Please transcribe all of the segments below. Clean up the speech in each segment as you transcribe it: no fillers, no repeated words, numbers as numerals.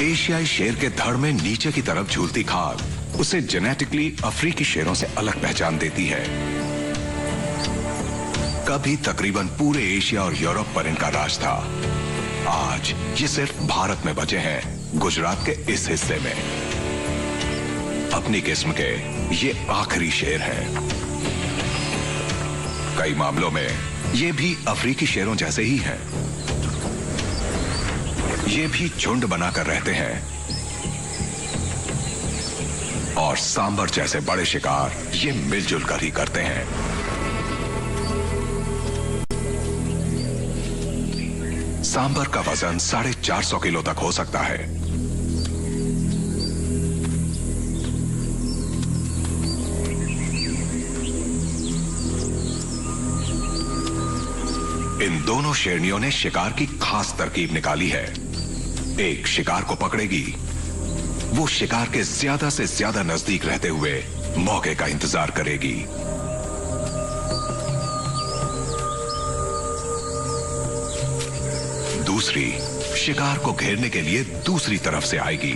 एशियाई शेर के धड़ में नीचे की तरफ झूलती खाल उसे जेनेटिकली अफ्रीकी शेरों से अलग पहचान देती है। कभी तकरीबन पूरे एशिया और यूरोप पर इनका राज था। आज ये सिर्फ भारत में बचे हैं, गुजरात के इस हिस्से में। अपनी किस्म के ये आखिरी शेर हैं। कई मामलों में ये भी अफ्रीकी शेरों जैसे ही हैं। ये भी झुंड बनाकर रहते हैं और सांबर जैसे बड़े शिकार ये मिलजुल कर ही करते हैं। सांबर का वजन 450 किलो तक हो सकता है। इन दोनों शेरनियों ने शिकार की खास तरकीब निकाली है। एक शिकार को पकड़ेगी, वो शिकार के ज्यादा से ज्यादा नजदीक रहते हुए मौके का इंतजार करेगी। दूसरी शिकार को घेरने के लिए दूसरी तरफ से आएगी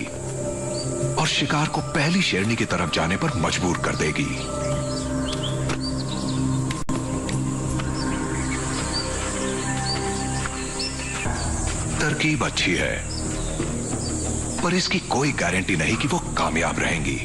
और शिकार को पहली शेरनी की तरफ जाने पर मजबूर कर देगी। तरकीब अच्छी है, पर इसकी कोई गारंटी नहीं कि वो कामयाब रहेंगी।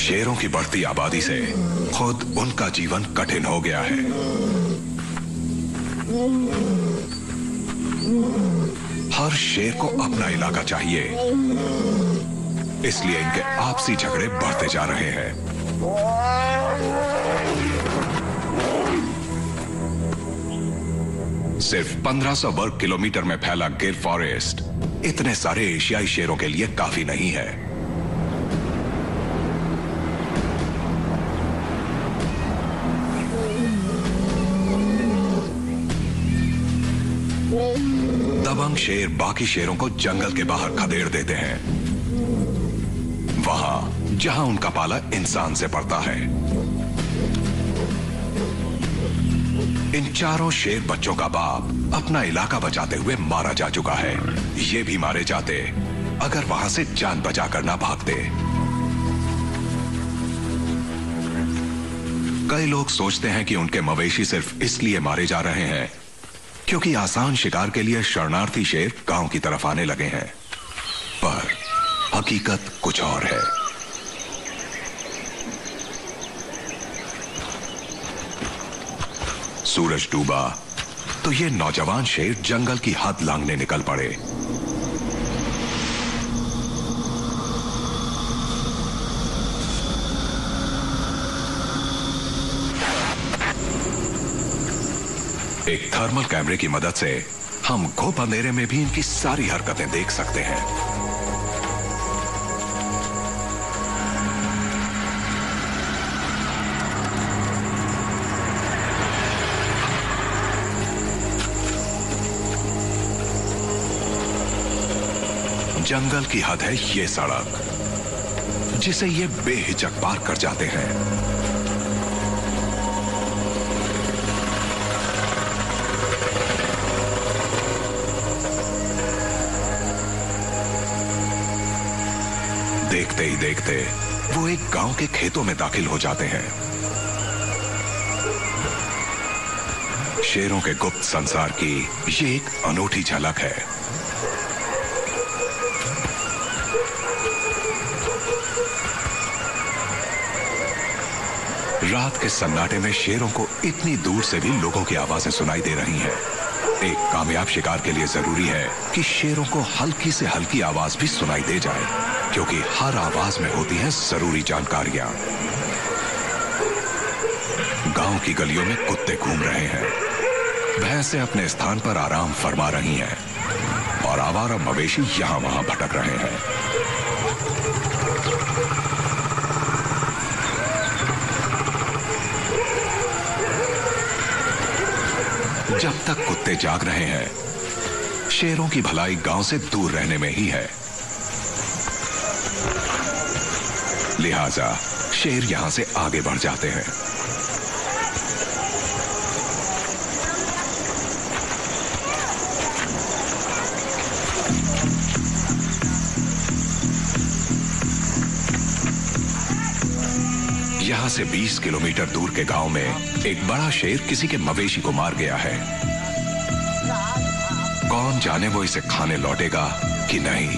शेरों की बढ़ती आबादी से खुद उनका जीवन कठिन हो गया है। हर शेर को अपना इलाका चाहिए, इसलिए इनके आपसी झगड़े बढ़ते जा रहे हैं। सिर्फ 1500 वर्ग किलोमीटर में फैला गिर फॉरेस्ट इतने सारे एशियाई शेरों के लिए काफी नहीं है। दबंग शेर बाकी शेरों को जंगल के बाहर खदेड़ देते हैं, वहां जहां उनका पाला इंसान से पड़ता है। इन चारों शेर बच्चों का बाप अपना इलाका बचाते हुए मारा जा चुका है। ये भी मारे जाते अगर वहां से जान बचाकर ना भागते। कई लोग सोचते हैं कि उनके मवेशी सिर्फ इसलिए मारे जा रहे हैं क्योंकि आसान शिकार के लिए शरणार्थी शेर गांव की तरफ आने लगे हैं, पर हकीकत कुछ और है। सूरज डूबा तो ये नौजवान शेर जंगल की हद लांघने निकल पड़े। एक थर्मल कैमरे की मदद से हम घुप अंधेरे में भी इनकी सारी हरकतें देख सकते हैं। जंगल की हद है ये सड़क, जिसे ये बेहिचक पार कर जाते हैं। देखते ही देखते वो एक गांव के खेतों में दाखिल हो जाते हैं। शेरों के गुप्त संसार की ये एक अनूठी झलक है। रात के सन्नाटे में शेरों को इतनी दूर से भी लोगों की आवाजें सुनाई दे रही हैं। एक कामयाब शिकार के लिए जरूरी है कि शेरों को हल्की से हल्की आवाज भी सुनाई दे जाए, क्योंकि हर आवाज में होती हैं जरूरी जानकारियां। गांव की गलियों में कुत्ते घूम रहे हैं, भैंसें अपने स्थान पर आराम फरमा रही हैं और आवारा मवेशी यहां वहां भटक रहे हैं। जब तक कुत्ते जाग रहे हैं, शेरों की भलाई गांव से दूर रहने में ही है। लिहाजा शेर यहां से आगे बढ़ जाते हैं। यहां से 20 किलोमीटर दूर के गांव में एक बड़ा शेर किसी के मवेशी को मार गया है। कौन जाने वो इसे खाने लौटेगा कि नहीं।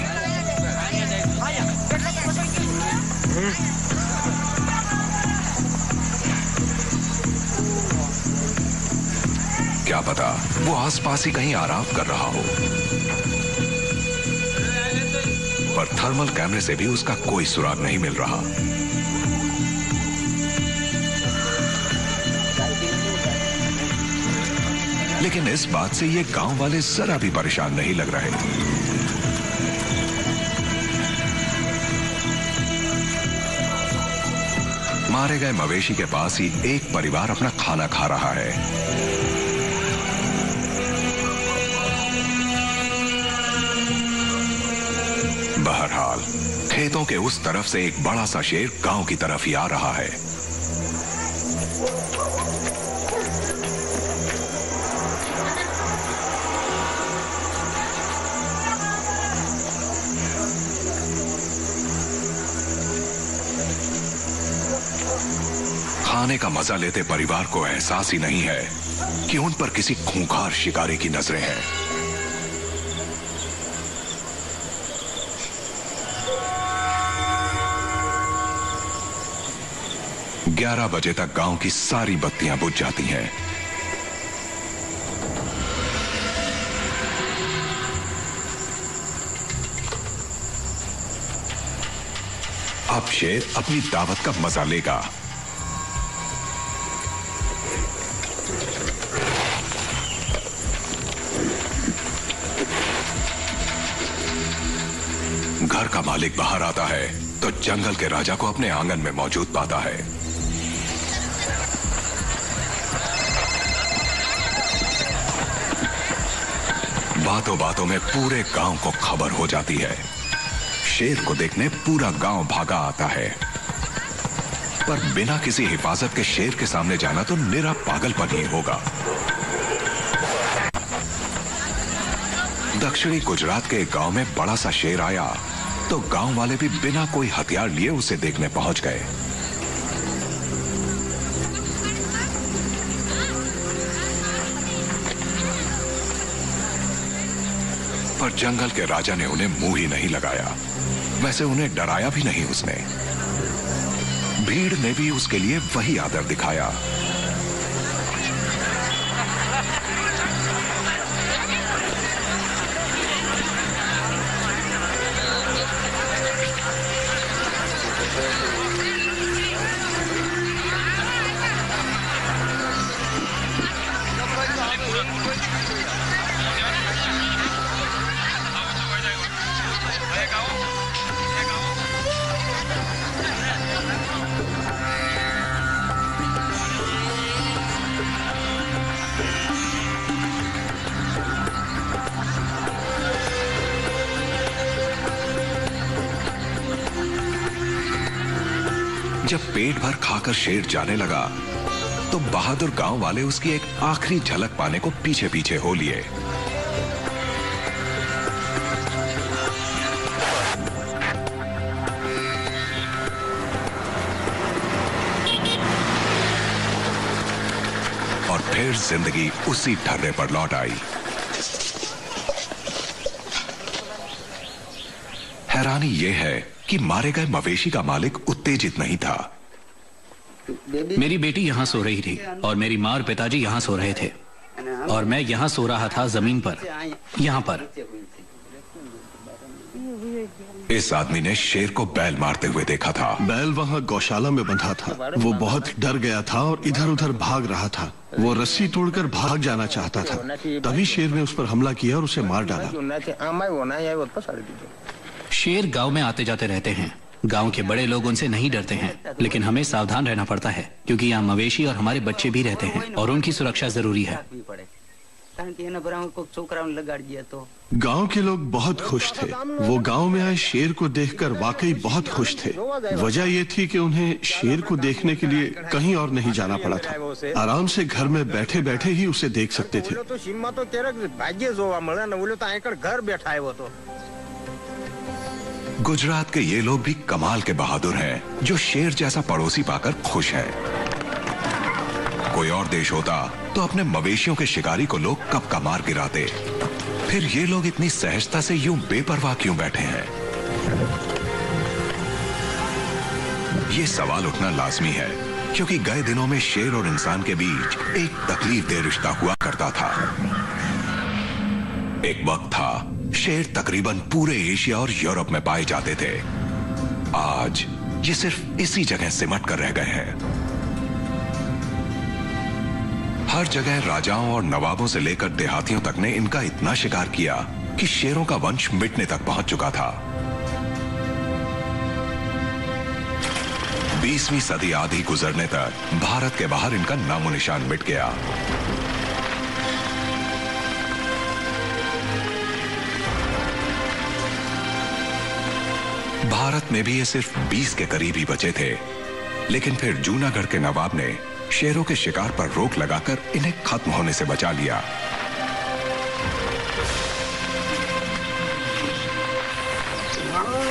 क्या पता वो आसपास ही कहीं आराम कर रहा हो, पर थर्मल कैमरे से भी उसका कोई सुराग नहीं मिल रहा। लेकिन इस बात से ये गांव वाले जरा भी परेशान नहीं लग रहे। मारे गए मवेशी के पास ही एक परिवार अपना खाना खा रहा है। बहरहाल खेतों के उस तरफ से एक बड़ा सा शेर गांव की तरफ ही आ रहा है। खाने का मजा लेते परिवार को एहसास ही नहीं है कि उन पर किसी खूंखार शिकारी की नजरें हैं। ग्यारह बजे तक गांव की सारी बत्तियां बुझ जाती हैं। अब शेर अपनी दावत का मजा लेगा। घर का मालिक बाहर आता है तो जंगल के राजा को अपने आंगन में मौजूद पाता है। बातों बातों में पूरे गांव को खबर हो जाती है। शेर को देखने पूरा गांव भागा आता है, पर बिना किसी हिफाजत के शेर के सामने जाना तो निरा पागलपन ही होगा। दक्षिणी गुजरात के एक गांव में बड़ा सा शेर आया तो गांव वाले भी बिना कोई हथियार लिए उसे देखने पहुंच गए। पर जंगल के राजा ने उन्हें मुंह ही नहीं लगाया। वैसे उन्हें डराया भी नहीं उसने। भीड़ ने भी उसके लिए वही आदर दिखाया। जब पेट भर खाकर शेर जाने लगा तो बहादुर गांव वाले उसकी एक आखिरी झलक पाने को पीछे पीछे हो लिए। और फिर जिंदगी उसी ठर्रे पर लौट आई। हैरानी यह है कि मारे गए मवेशी का मालिक उत्तेजित नहीं था। मेरी बेटी यहाँ सो रही थी और मेरी माँ और पिताजी यहाँ सो रहे थे और मैं यहाँ सो रहा था जमीन पर, यहाँ पर। इस आदमी ने शेर को बैल मारते हुए देखा था। बैल वहाँ गौशाला में बंधा था। वो बहुत डर गया था और इधर उधर भाग रहा था। वो रस्सी तोड़कर भाग जाना चाहता था। तभी शेर ने उस पर हमला किया और उसे मार डाला। शेर गांव में आते जाते रहते हैं। गांव के बड़े लोग उनसे नहीं डरते हैं, लेकिन हमें सावधान रहना पड़ता है क्योंकि यहाँ मवेशी और हमारे बच्चे भी रहते हैं और उनकी सुरक्षा जरूरी है। गांव के लोग बहुत खुश थे। वो गांव में आए शेर को देखकर वाकई बहुत खुश थे। वजह ये थी कि उन्हें शेर को देखने के लिए कहीं और नहीं जाना पड़ा था। आराम से घर में बैठे बैठे ही उसे देख सकते थे। गुजरात के ये लोग भी कमाल के बहादुर हैं, जो शेर जैसा पड़ोसी पाकर खुश हैं। कोई और देश होता तो अपने मवेशियों के शिकारी को लोग कब का मार गिराते। फिर ये लोग इतनी सहजता से यूं बेपरवाह क्यों बैठे हैं? ये सवाल उठना लाजमी है क्योंकि गए दिनों में शेर और इंसान के बीच एक तकलीफदेह रिश्ता हुआ करता था। एक वक्त था शेर तकरीबन पूरे एशिया और यूरोप में पाए जाते थे। आज ये सिर्फ इसी जगह सिमट कर रह गए हैं। हर जगह राजाओं और नवाबों से लेकर देहातियों तक ने इनका इतना शिकार किया कि शेरों का वंश मिटने तक पहुंच चुका था। 20वीं सदी आधी गुजरने तक भारत के बाहर इनका नामो निशान मिट गया। भारत में भी ये सिर्फ 20 के करीब ही बचे थे, लेकिन फिर जूनागढ़ के नवाब ने शेरों के शिकार पर रोक लगाकर इन्हें खत्म होने से बचा लिया।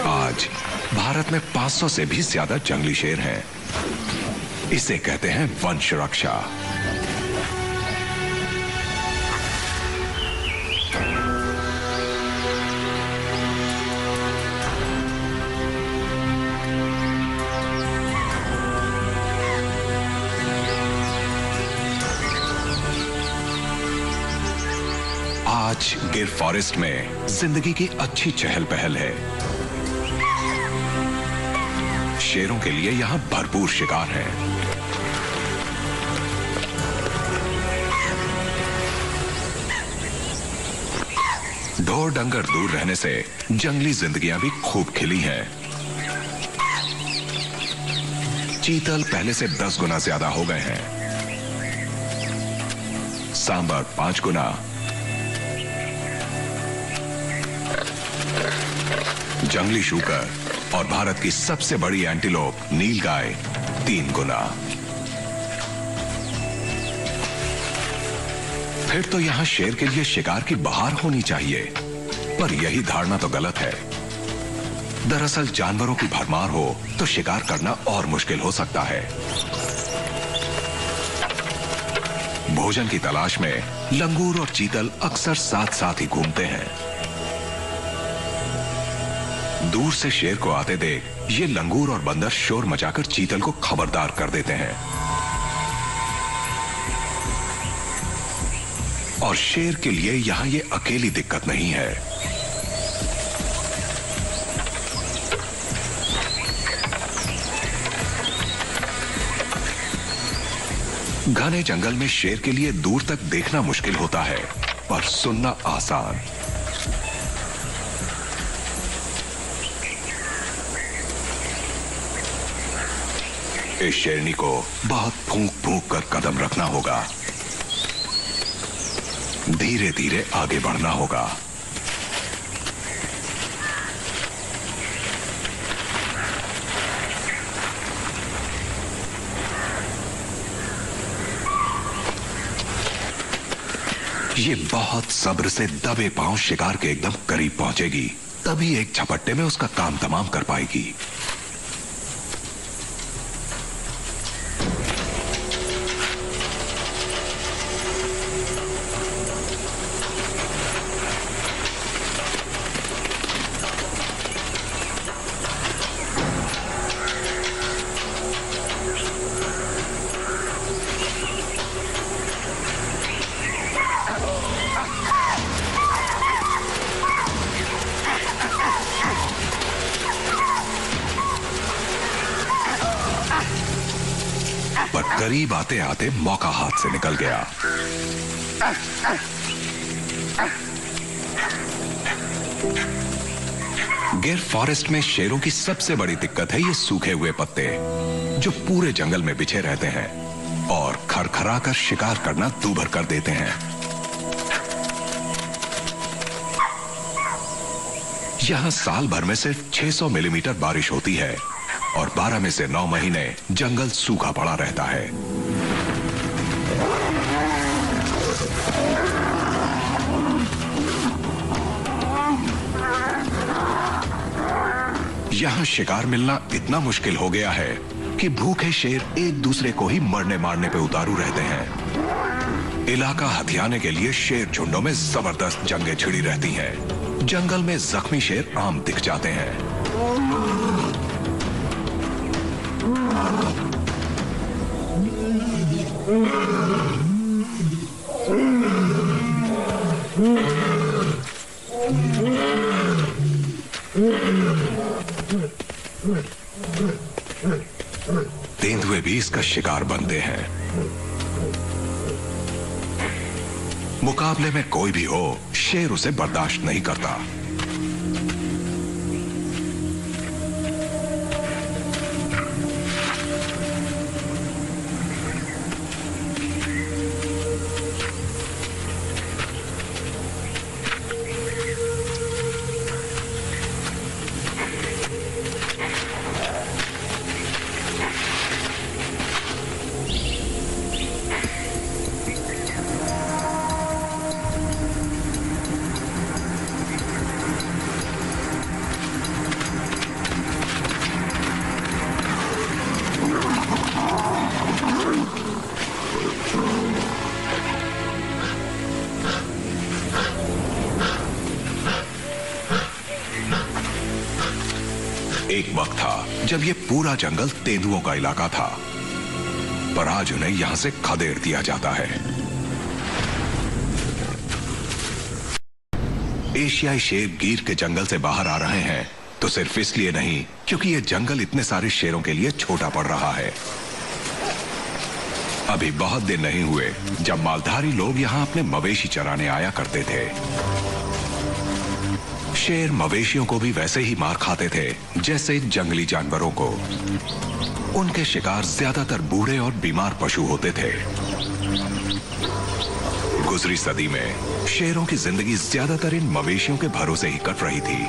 आज भारत में 500 से भी ज्यादा जंगली शेर हैं। इसे कहते हैं वंश रक्षा। आज गिर फॉरेस्ट में जिंदगी की अच्छी चहल पहल है। शेरों के लिए यहां भरपूर शिकार है। ढोर डंगर दूर रहने से जंगली जिंदगियां भी खूब खिली हैं। चीतल पहले से 10 गुना ज्यादा हो गए हैं। सांबर 5 गुना, जंगली शूकर और भारत की सबसे बड़ी एंटीलोप नीलगाय 3 गुना। फिर तो यहां शेर के लिए शिकार की बहार होनी चाहिए, पर यही धारणा तो गलत है। दरअसल जानवरों की भरमार हो तो शिकार करना और मुश्किल हो सकता है। भोजन की तलाश में लंगूर और चीतल अक्सर साथ साथ ही घूमते हैं। दूर से शेर को आते देख ये लंगूर और बंदर शोर मचाकर चीतल को खबरदार कर देते हैं। और शेर के लिए यहां ये अकेली दिक्कत नहीं है। घने जंगल में शेर के लिए दूर तक देखना मुश्किल होता है, पर सुनना आसान। इस शेरनी को बहुत फूंक फूंक कर कदम रखना होगा, धीरे धीरे आगे बढ़ना होगा। ये बहुत सब्र से दबे पांव शिकार के एकदम करीब पहुंचेगी, तभी एक झपट्टे में उसका काम तमाम कर पाएगी। करीब आते आते मौका हाथ से निकल गया। गिर फॉरेस्ट में शेरों की सबसे बड़ी दिक्कत है ये सूखे हुए पत्ते, जो पूरे जंगल में बिछे रहते हैं और खरखरा कर शिकार करना दूभर कर देते हैं। यहां साल भर में सिर्फ 600 मिलीमीटर बारिश होती है और 12 में से 9 महीने जंगल सूखा पड़ा रहता है। यहां शिकार मिलना इतना मुश्किल हो गया है कि भूखे शेर एक दूसरे को ही मरने मारने पे उतारू रहते हैं। इलाका हथियाने के लिए शेर झुंडों में जबरदस्त जंगें छिड़ी रहती हैं। जंगल में जख्मी शेर आम दिख जाते हैं। तेंदुए भी इसका शिकार बनते हैं। मुकाबले में कोई भी हो, शेर उसे बर्दाश्त नहीं करता। एक वक्त था जब ये पूरा जंगल तेंदुओं का इलाका था, पर आज उन्हें यहां से खदेड़ दिया जाता है। एशियाई शेर गिर के जंगल से बाहर आ रहे हैं तो सिर्फ इसलिए नहीं क्योंकि ये जंगल इतने सारे शेरों के लिए छोटा पड़ रहा है। अभी बहुत दिन नहीं हुए जब मालधारी लोग यहां अपने मवेशी चराने आया करते थे। शेर मवेशियों को भी वैसे ही मार खाते थे जैसे जंगली जानवरों को। उनके शिकार ज्यादातर बूढ़े और बीमार पशु होते थे। गुजरी सदी में शेरों की जिंदगी ज्यादातर इन मवेशियों के भरोसे ही कट रही थी।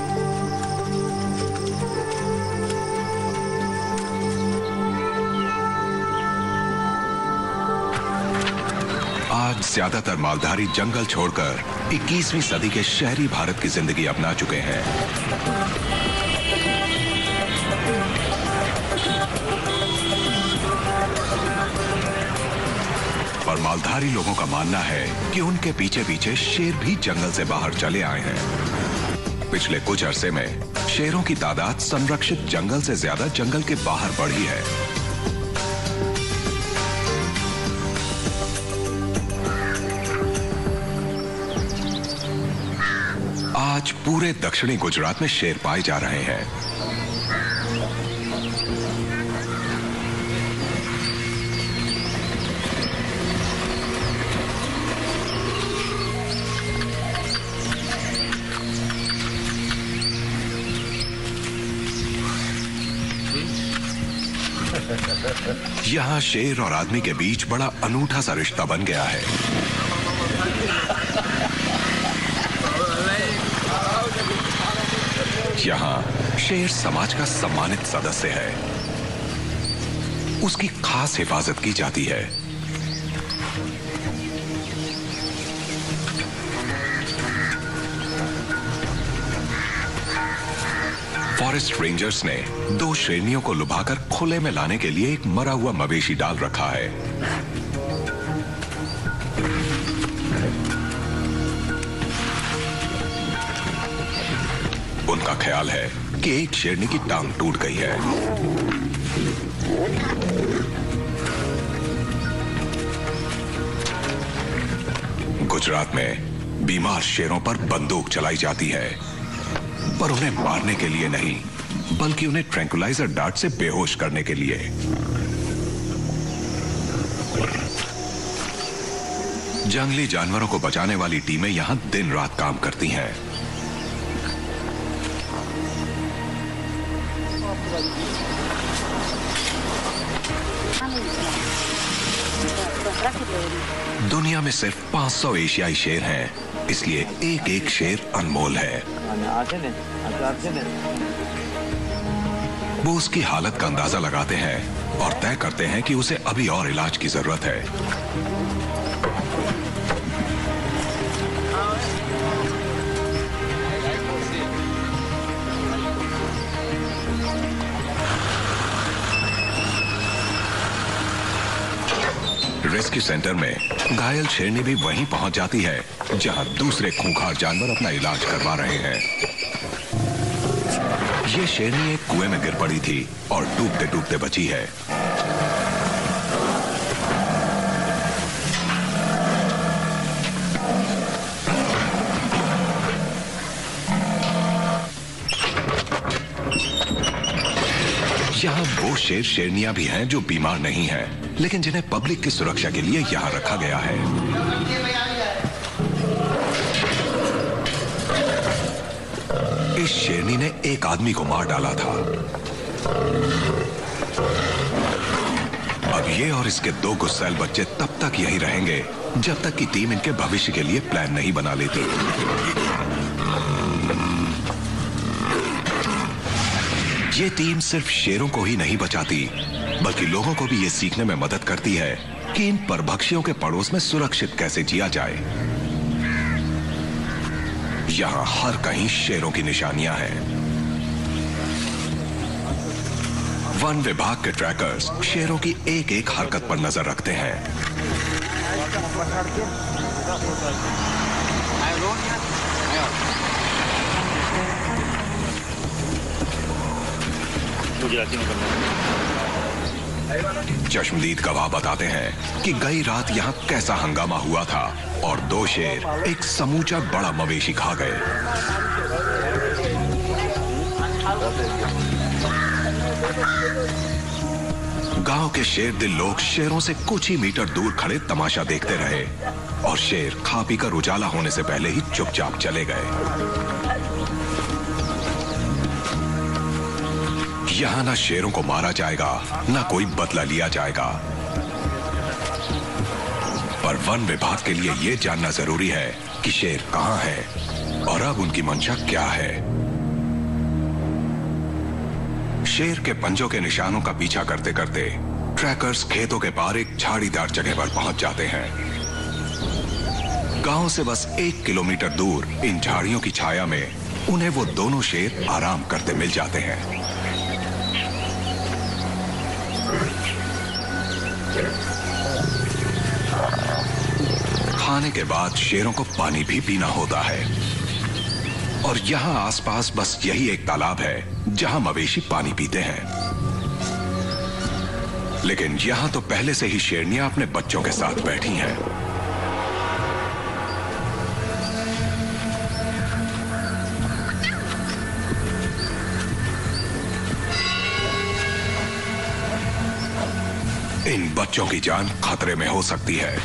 आज ज्यादातर मालधारी जंगल छोड़कर 21वीं सदी के शहरी भारत की जिंदगी अपना चुके हैं। पर मालधारी लोगों का मानना है कि उनके पीछे पीछे शेर भी जंगल से बाहर चले आए हैं। पिछले कुछ अरसे में शेरों की तादाद संरक्षित जंगल से ज्यादा जंगल के बाहर बढ़ी है। आज पूरे दक्षिणी गुजरात में शेर पाए जा रहे हैं। यहां शेर और आदमी के बीच बड़ा अनूठा सा रिश्ता बन गया है। यहां शेर समाज का सम्मानित सदस्य है। उसकी खास हिफाजत की जाती है। फॉरेस्ट रेंजर्स ने 2 शेरनियों को लुभाकर खुले में लाने के लिए एक मरा हुआ मवेशी डाल रखा है। उनका ख्याल है कि एक शेरनी की टांग टूट गई है। गुजरात में बीमार शेरों पर बंदूक चलाई जाती है, पर उन्हें मारने के लिए नहीं, बल्कि उन्हें ट्रैंकुलाइजर डार्ट से बेहोश करने के लिए। जंगली जानवरों को बचाने वाली टीमें यहाँ दिन रात काम करती हैं। दुनिया में सिर्फ 500 एशियाई शेर हैं, इसलिए एक एक शेर अनमोल है। वो उसकी हालत का अंदाजा लगाते हैं और तय करते हैं कि उसे अभी और इलाज की जरूरत है। रेस्क्यू सेंटर में घायल शेरनी भी वहीं पहुंच जाती है जहां दूसरे खूंखार जानवर अपना इलाज करवा रहे हैं। ये शेरनी एक कुएं में गिर पड़ी थी और डूबते डूबते बची है। यहाँ वो शेर शेरनियां भी हैं जो बीमार नहीं हैं, लेकिन जिन्हें पब्लिक की सुरक्षा के लिए यहाँ रखा गया है। इस शेरनी ने एक आदमी को मार डाला था। अब ये और इसके 2 गुस्सैल बच्चे तब तक यहीं रहेंगे जब तक कि टीम इनके भविष्य के लिए प्लान नहीं बना लेती। ये टीम सिर्फ शेरों को ही नहीं बचाती, बल्कि लोगों को भी ये सीखने में मदद करती है कि इन परभक्षियों के पड़ोस में सुरक्षित कैसे जिया जाए। यहां हर कहीं शेरों की निशानियां हैं। वन विभाग के ट्रैकर्स शेरों की एक एक हरकत पर नजर रखते हैं। चश्मदीद गवाह बताते हैं कि गई रात यहाँ कैसा हंगामा हुआ था और 2 शेर एक समूचा बड़ा मवेशी खा गए। गांव के शेर दिल लोग शेरों से कुछ ही मीटर दूर खड़े तमाशा देखते रहे और शेर खा पीकर उजाला होने से पहले ही चुपचाप चले गए। यहां ना शेरों को मारा जाएगा, ना कोई बदला लिया जाएगा, पर वन विभाग के लिए यह जानना जरूरी है कि शेर कहां है और अब उनकी मंशा क्या है। शेर के पंजों के निशानों का पीछा करते करते ट्रैकर्स खेतों के पार एक झाड़ीदार जगह पर पहुंच जाते हैं। गांव से बस 1 किलोमीटर दूर इन झाड़ियों की छाया में उन्हें वो दोनों शेर आराम करते मिल जाते हैं। खाने के बाद शेरों को पानी भी पीना होता है और यहाँ आसपास बस यही एक तालाब है जहाँ मवेशी पानी पीते हैं। लेकिन यहाँ तो पहले से ही शेरनियां अपने बच्चों के साथ बैठी हैं। इन बच्चों की जान खतरे में हो सकती है।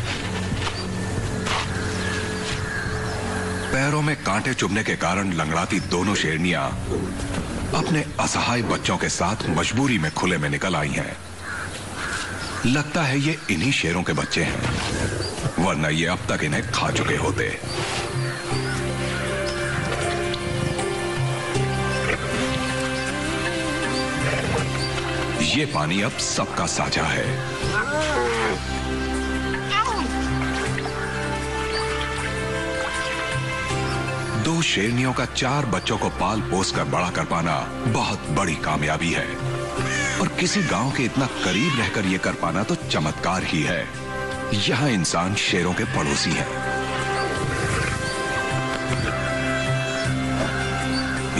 पैरों में कांटे चुभने के कारण लंगड़ाती दोनों शेरनियां अपने असहाय बच्चों के साथ मजबूरी में खुले में निकल आई हैं। लगता है ये इन्हीं शेरों के बच्चे हैं, वरना ये अब तक इन्हें खा चुके होते। ये पानी अब सबका साझा है। दो शेरनियों का 4 बच्चों को पाल पोस कर बड़ा कर पाना बहुत बड़ी कामयाबी है और किसी गांव के इतना करीब रहकर यह कर पाना तो चमत्कार ही है। यहां इंसान शेरों के पड़ोसी हैं।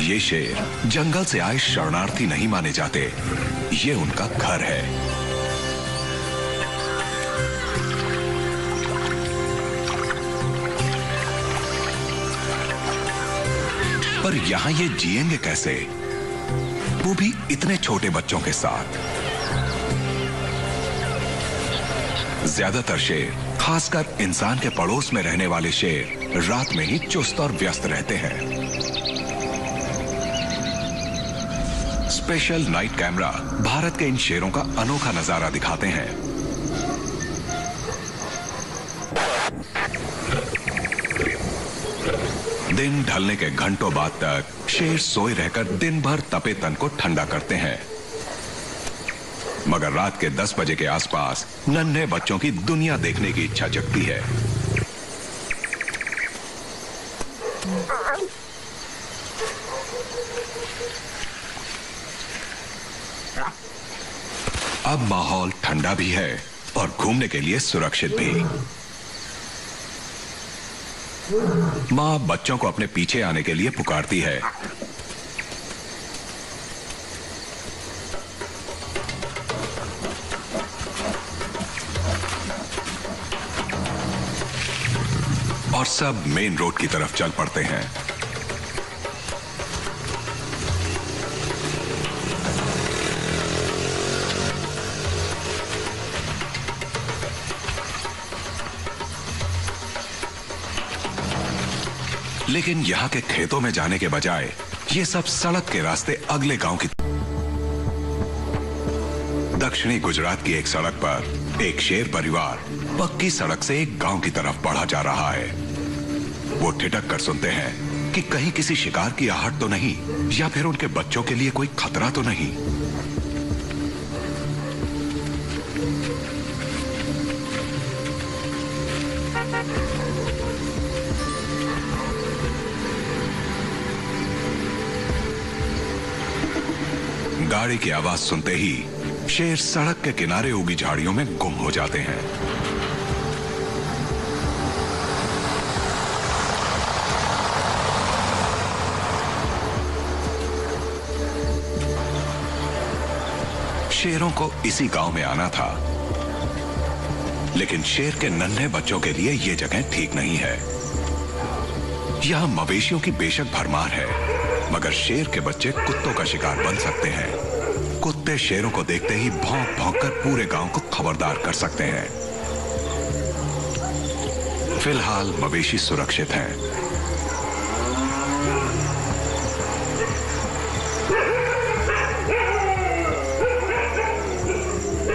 ये शेर जंगल से आए शरणार्थी नहीं माने जाते, ये उनका घर है। पर यहां ये जिएंगे कैसे, वो भी इतने छोटे बच्चों के साथ। ज्यादातर शेर खासकर इंसान के पड़ोस में रहने वाले शेर रात में ही चुस्त और व्यस्त रहते हैं। स्पेशल नाइट कैमरा भारत के इन शेरों का अनोखा नजारा दिखाते हैं। दिन ढलने के घंटों बाद तक शेर सोए रहकर दिन भर तपे तन को ठंडा करते हैं, मगर रात के 10 बजे के आसपास नन्हे बच्चों की दुनिया देखने की इच्छा जगती है। अब माहौल ठंडा भी है और घूमने के लिए सुरक्षित भी। मां बच्चों को अपने पीछे आने के लिए पुकारती है। और सब मेन रोड की तरफ चल पड़ते हैं। लेकिन यहां के खेतों में जाने के बजाय ये सब सड़क के रास्ते अगले गांव की। दक्षिणी गुजरात की एक सड़क पर एक शेर परिवार पक्की सड़क से एक गांव की तरफ बढ़ा जा रहा है। वो ठिठक कर सुनते हैं कि कहीं किसी शिकार की आहट तो नहीं, या फिर उनके बच्चों के लिए कोई खतरा तो नहीं। गाड़ी की आवाज सुनते ही शेर सड़क के किनारे उगी झाड़ियों में गुम हो जाते हैं। शेरों को इसी गांव में आना था, लेकिन शेर के नन्हे बच्चों के लिए यह जगह ठीक नहीं है। यहां मवेशियों की बेशक भरमार है, मगर शेर के बच्चे कुत्तों का शिकार बन सकते हैं। कुत्ते शेरों को देखते ही भौंक भौंक कर पूरे गांव को खबरदार कर सकते हैं। फिलहाल मवेशी सुरक्षित हैं।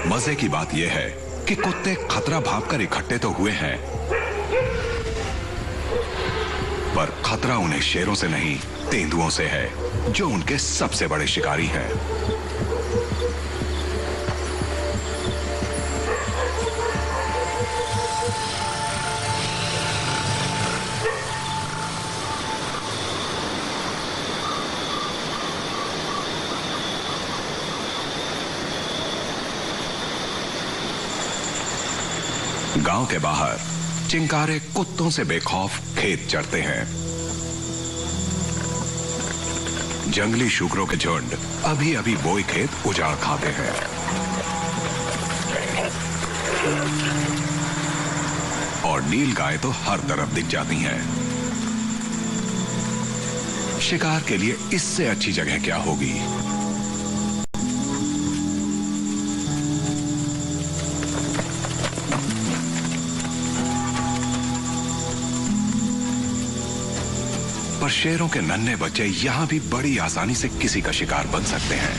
मजे की बात यह है कि कुत्ते खतरा भांपकर इकट्ठे तो हुए हैं, पर खतरा उन्हें शेरों से नहीं, तेंदुओं से है, जो उनके सबसे बड़े शिकारी हैं। गांव के बाहर चिंकारे कुत्तों से बेखौफ खेत चरते हैं। जंगली शुकरों के झुंड अभी अभी बोए खेत उजाड़ खाते हैं। और नील गाय तो हर तरफ दिख जाती हैं। शिकार के लिए इससे अच्छी जगह क्या होगी। पर शेरों के नन्हे बच्चे यहां भी बड़ी आसानी से किसी का शिकार बन सकते हैं।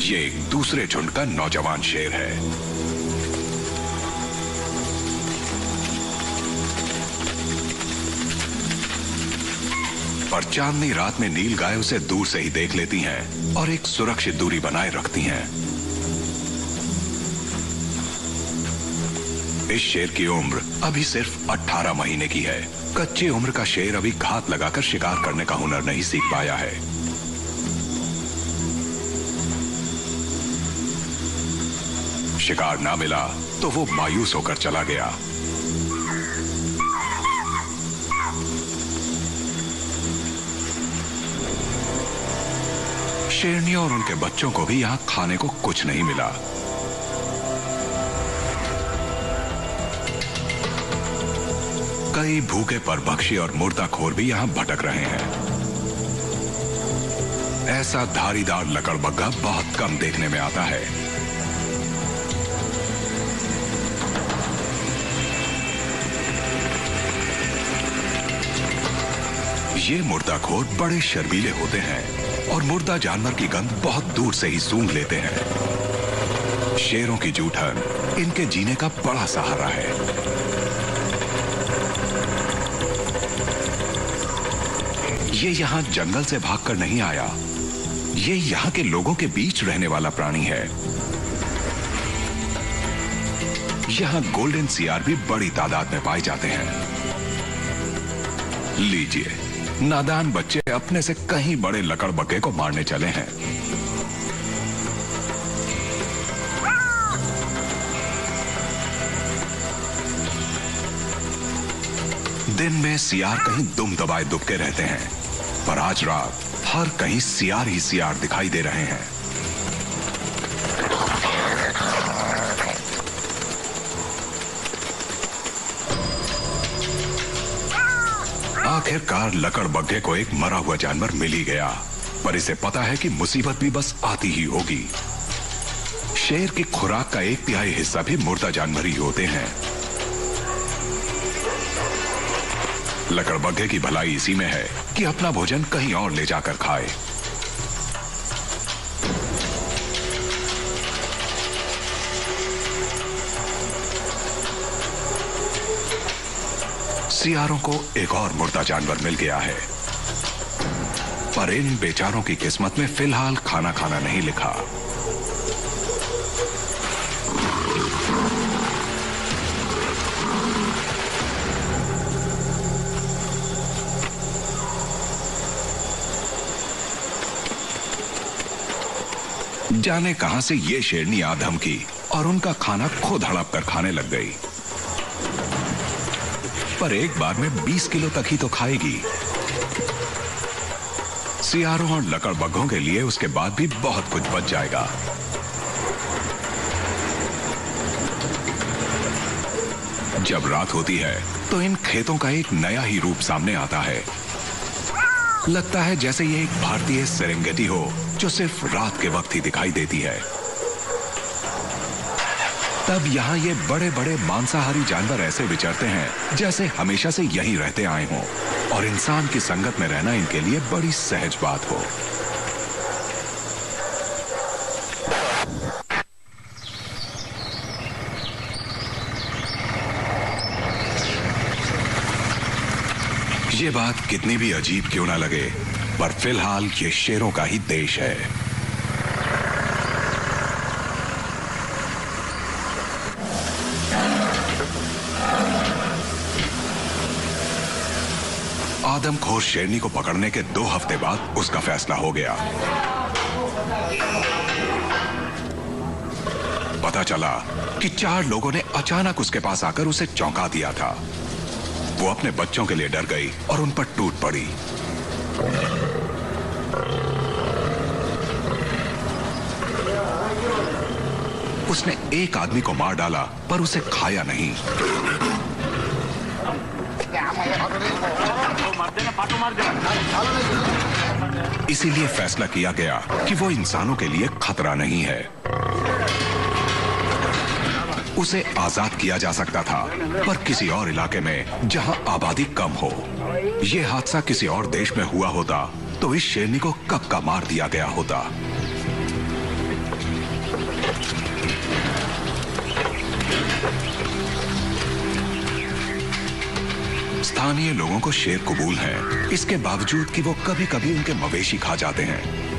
ये एक दूसरे झुंड का नौजवान शेर है। पर चांदनी रात में नील गाय उसे दूर से ही देख लेती हैं और एक सुरक्षित दूरी बनाए रखती हैं। इस शेर की उम्र अभी सिर्फ 18 महीने की है। कच्ची उम्र का शेर अभी घात लगाकर शिकार करने का हुनर नहीं सीख पाया है। शिकार ना मिला तो वो मायूस होकर चला गया। शेरनियों और उनके बच्चों को भी यहां खाने को कुछ नहीं मिला। कई भूखे परभक्षी और मुर्दाखोर भी यहां भटक रहे हैं। ऐसा धारीदार लकड़बग्गा बहुत कम देखने में आता है। ये मुर्दाखोर बड़े शर्मीले होते हैं और मुर्दा जानवर की गंध बहुत दूर से ही सूंघ लेते हैं। शेरों की जूठन इनके जीने का बड़ा सहारा है। ये यहाँ जंगल से भागकर नहीं आया, ये यहाँ के लोगों के बीच रहने वाला प्राणी है। यहाँ गोल्डन सियार भी बड़ी तादाद में पाए जाते हैं। लीजिए, नादान बच्चे अपने से कहीं बड़े लकड़बग्गे को मारने चले हैं। दिन में सियार कहीं दुम दबाए दुबके रहते हैं, पर आज रात हर कहीं सियार ही सियार दिखाई दे रहे हैं। आखिरकार लकड़बग्गे को एक मरा हुआ जानवर मिल ही गया, पर इसे पता है कि मुसीबत भी बस आती ही होगी। शेर की खुराक का 1/3 हिस्सा भी मुर्दा जानवर ही होते हैं। लकड़बग्गे की भलाई इसी में है कि अपना भोजन कहीं और ले जाकर खाए। सियारों को एक और मुर्दा जानवर मिल गया है, पर इन बेचारों की किस्मत में फिलहाल खाना खाना नहीं लिखा। जाने कहां से ये शेरनी आ धमकी और उनका खाना खुद हड़प कर खाने लग गई। पर एक बार में 20 किलो तक ही तो खाएगी। सियारों और लकड़बग्घों के लिए उसके बाद भी बहुत कुछ बच जाएगा। जब रात होती है तो इन खेतों का एक नया ही रूप सामने आता है। लगता है जैसे ये एक भारतीय सेरेंगेटी हो जो सिर्फ रात के वक्त ही दिखाई देती है। तब यहाँ ये बड़े बड़े मांसाहारी जानवर ऐसे विचरते हैं जैसे हमेशा से यहीं रहते आए हों और इंसान की संगत में रहना इनके लिए बड़ी सहज बात हो। ये बात कितनी भी अजीब क्यों ना लगे, पर फिलहाल ये शेरों का ही देश है। आदमखोर शेरनी को पकड़ने के 2 हफ्ते बाद उसका फैसला हो गया। पता चला कि 4 लोगों ने अचानक उसके पास आकर उसे चौंका दिया था। वो अपने बच्चों के लिए डर गई और उन पर टूट पड़ी। उसने एक आदमी को मार डाला, पर उसे खाया नहीं। इसीलिए फैसला किया गया कि वो इंसानों के लिए खतरा नहीं है। उसे आजाद किया जा सकता था, पर किसी और इलाके में जहां आबादी कम हो। यह हादसा किसी और देश में हुआ होता तो इस शेरनी को कब का मार दिया गया होता। स्थानीय लोगों को शेर कबूल है, इसके बावजूद कि वो कभी कभी उनके मवेशी खा जाते हैं।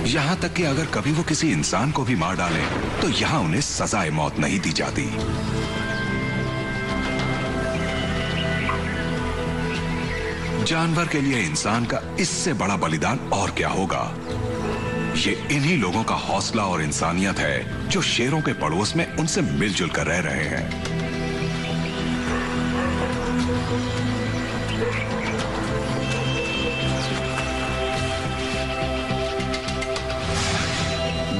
यहां तक कि अगर कभी वो किसी इंसान को भी मार डालें तो यहां उन्हें सजाए मौत नहीं दी जाती। जानवर के लिए इंसान का इससे बड़ा बलिदान और क्या होगा। ये इन्हीं लोगों का हौसला और इंसानियत है जो शेरों के पड़ोस में उनसे मिलजुल कर रह रहे हैं।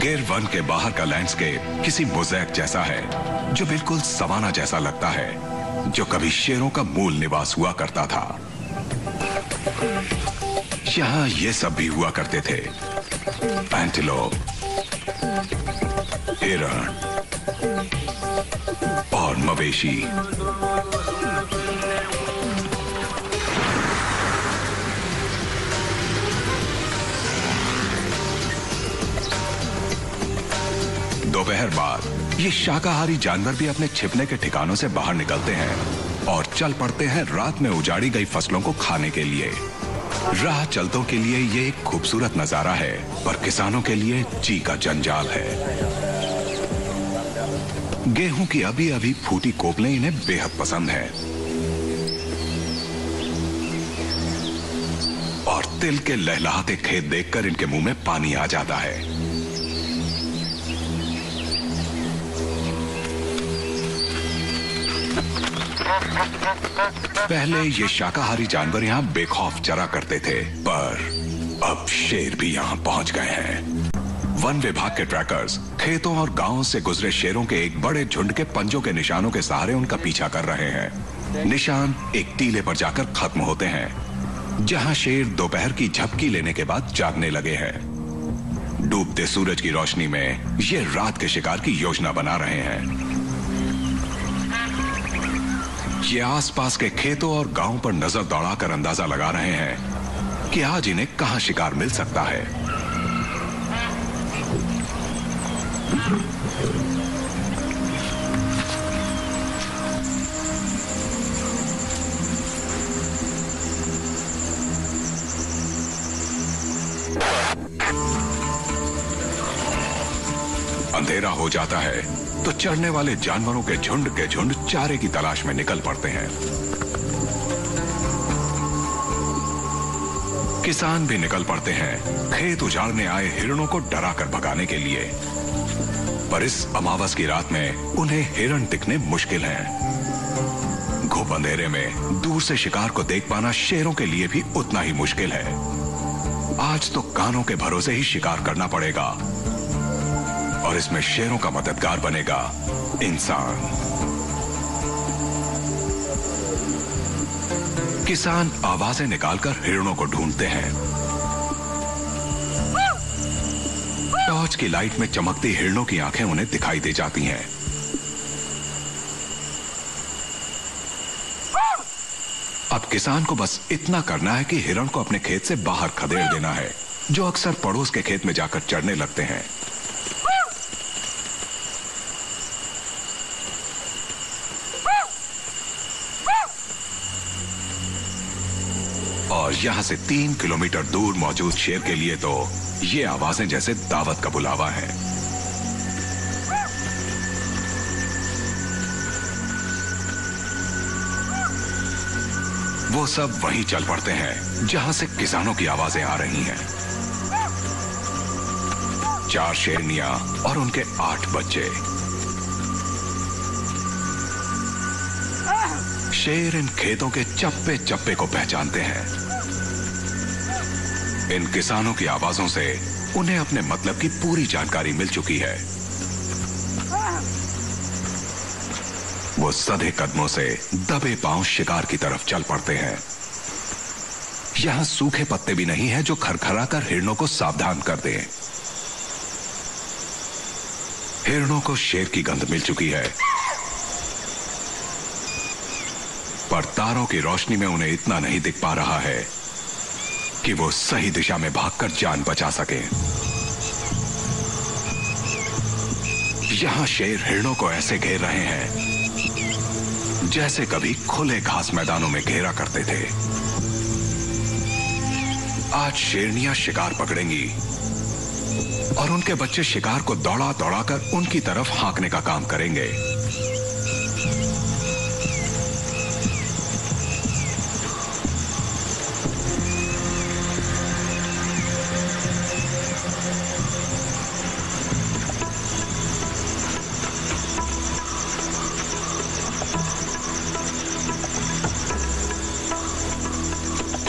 गिर वन के बाहर का लैंडस्केप किसी मोज़ेक जैसा है जो बिल्कुल सवाना जैसा लगता है, जो कभी शेरों का मूल निवास हुआ करता था। यहां ये सब भी हुआ करते थे, एंटीलोप, हिरण और मवेशी। दोपहर बाद ये शाकाहारी जानवर भी अपने छिपने के ठिकानों से बाहर निकलते हैं और चल पड़ते हैं रात में उजाड़ी गई फसलों को खाने के लिए। राह चलतों के लिए ये एक खूबसूरत नजारा है, पर किसानों के लिए जी का जंजाल है। गेहूं की अभी अभी फूटी कोपलें इन्हें बेहद पसंद है और तिल के लहलहाते खेत देखकर इनके मुंह में पानी आ जाता है। पहले ये शाकाहारी जानवर यहाँ बेखौफ चरा करते थे, पर अब शेर भी यहाँ पहुंच गए हैं। वन विभाग के ट्रैकर्स खेतों और गांवों से गुजरे शेरों के एक बड़े झुंड के पंजों के निशानों के सहारे उनका पीछा कर रहे हैं। निशान एक टीले पर जाकर खत्म होते हैं, जहां शेर दोपहर की झपकी लेने के बाद जागने लगे हैं। डूबते सूरज की रोशनी में ये रात के शिकार की योजना बना रहे हैं। ये आसपास के खेतों और गांवों पर नजर दौड़ाकर अंदाजा लगा रहे हैं कि आज इन्हें कहां शिकार मिल सकता है। अंधेरा हो जाता है तो चढ़ने वाले जानवरों के झुंड चारे की तलाश में निकल पड़ते हैं। किसान भी निकल पड़ते हैं खेत उजाड़ने आए हिरणों को डराकर भगाने के लिए, पर इस अमावस की रात में उन्हें हिरण दिखने मुश्किल हैं। घुप अंधेरे में दूर से शिकार को देख पाना शेरों के लिए भी उतना ही मुश्किल है। आज तो कानों के भरोसे ही शिकार करना पड़ेगा और इसमें शेरों का मददगार बनेगा इंसान। किसान आवाजें निकालकर हिरणों को ढूंढते हैं। टॉर्च की लाइट में चमकती हिरणों की आंखें उन्हें दिखाई दे जाती हैं। अब किसान को बस इतना करना है कि हिरण को अपने खेत से बाहर खदेड़ देना है, जो अक्सर पड़ोस के खेत में जाकर चढ़ने लगते हैं। और यहां से 3 किलोमीटर दूर मौजूद शेर के लिए तो ये आवाजें जैसे दावत का बुलावा है। वो सब वहीं चल पड़ते हैं जहां से किसानों की आवाजें आ रही हैं। 4 शेरनियां और उनके 8 बच्चे। शेर इन खेतों के चप्पे चप्पे को पहचानते हैं। इन किसानों की आवाजों से उन्हें अपने मतलब की पूरी जानकारी मिल चुकी है। वो सधे कदमों से दबे पांव शिकार की तरफ चल पड़ते हैं। यहां सूखे पत्ते भी नहीं है जो खरखरा कर हिरणों को सावधान कर दें। हिरणों को शेर की गंध मिल चुकी है, पर तारों की रोशनी में उन्हें इतना नहीं दिख पा रहा है कि वो सही दिशा में भागकर जान बचा सके। यहां शेर हिरणों को ऐसे घेर रहे हैं जैसे कभी खुले घास मैदानों में घेरा करते थे। आज शेरनियां शिकार पकड़ेंगी और उनके बच्चे शिकार को दौड़ा दौड़ाकर उनकी तरफ हाँकने का काम करेंगे।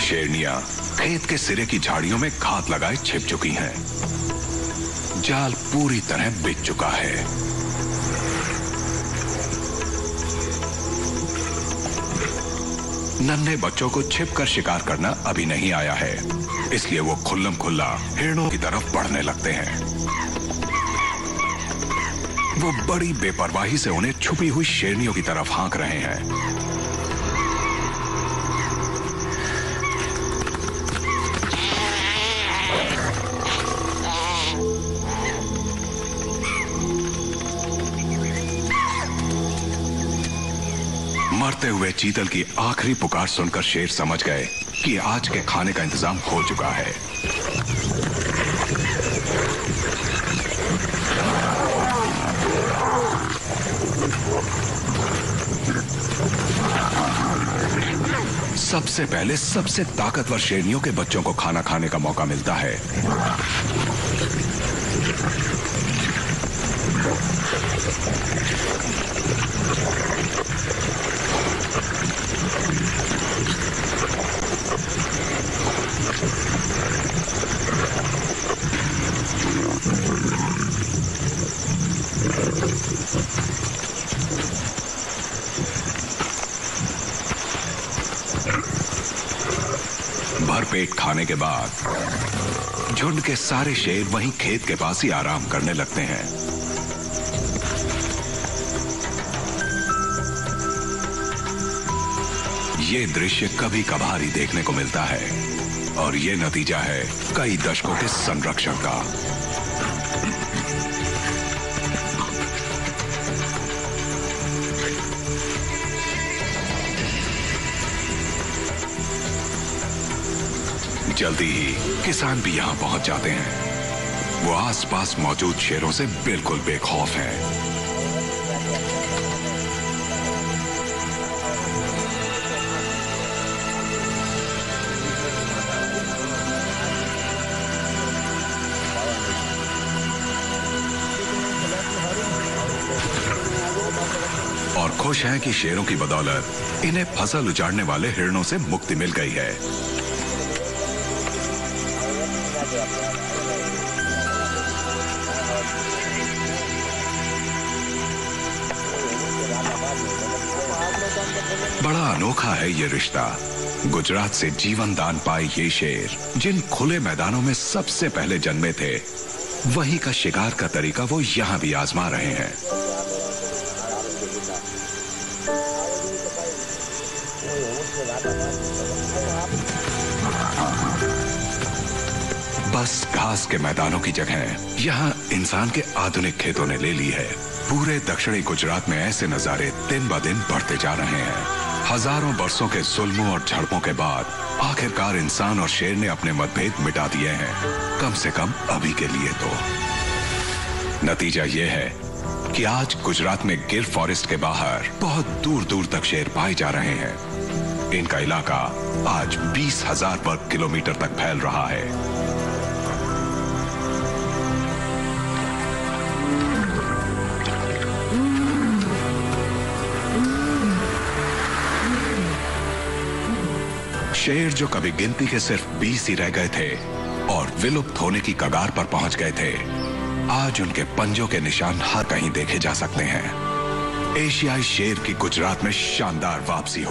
शेरनियां खेत के सिरे की झाड़ियों में घात लगाए छिप चुकी हैं। जाल पूरी तरह बिछ चुका है। नन्हे बच्चों को छिपकर शिकार करना अभी नहीं आया है, इसलिए वो खुल्लम खुल्ला हिरणों की तरफ बढ़ने लगते हैं। वो बड़ी बेपरवाही से उन्हें छुपी हुई शेरनियों की तरफ हाँक रहे हैं। मरते हुए चीतल की आखिरी पुकार सुनकर शेर समझ गए कि आज के खाने का इंतजाम हो चुका है। सबसे पहले सबसे ताकतवर शेरनियों के बच्चों को खाना खाने का मौका मिलता है। भरपेट खाने के बाद झुंड के सारे शेर वहीं खेत के पास ही आराम करने लगते हैं। ये दृश्य कभी कभार ही देखने को मिलता है और ये नतीजा है कई दशकों के संरक्षण का। जल्दी ही किसान भी यहां पहुंच जाते हैं। वो आसपास मौजूद शेरों से बिल्कुल बेखौफ हैं। और खुश हैं कि शेरों की बदौलत इन्हें फसल उजाड़ने वाले हिरणों से मुक्ति मिल गई है। बड़ा अनोखा है ये रिश्ता। गुजरात से जीवन दान पाए ये शेर जिन खुले मैदानों में सबसे पहले जन्मे थे, वहीं का शिकार का तरीका वो यहां भी आजमा रहे हैं। बस घास के मैदानों की जगह यहाँ इंसान के आधुनिक खेतों ने ले ली है। पूरे दक्षिणी गुजरात में ऐसे नजारे दिन ब दिन बढ़ते जा रहे हैं। हजारों बरसों के जुल्मों और झड़पों के बाद आखिरकार इंसान और शेर ने अपने मतभेद मिटा दिए हैं, कम से कम अभी के लिए तो। नतीजा ये है कि आज गुजरात में गिर फॉरेस्ट के बाहर बहुत दूर दूर तक शेर पाए जा रहे हैं। इनका इलाका आज 20,000 वर्ग किलोमीटर तक फैल रहा है। शेर जो कभी गिनती के सिर्फ 20 ही रह गए थे और विलुप्त होने की कगार पर पहुंच गए थे, आज उनके पंजों के निशान हर कहीं देखे जा सकते हैं। एशियाई शेर की गुजरात में शानदार वापसी हो